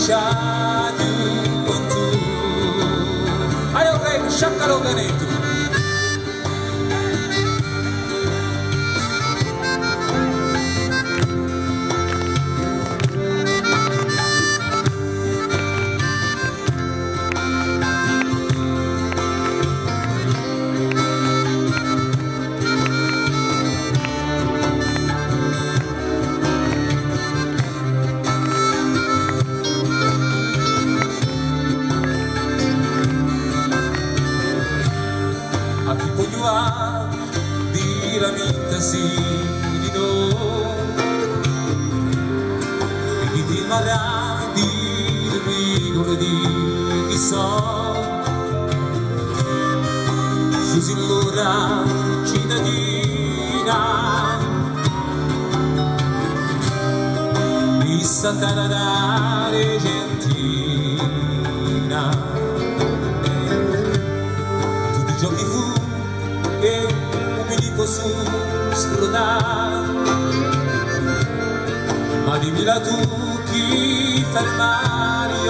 lasciati un po' tu. Hai un re, sciaccalo veneto. A chi può dire la vita sì di noi e chi ti rimarrà di rigore di chi so Susi l'ora cittadina di Santa Argentina tutti i giochi fu e un milico su scrolare, ma dimmi tu chi fermare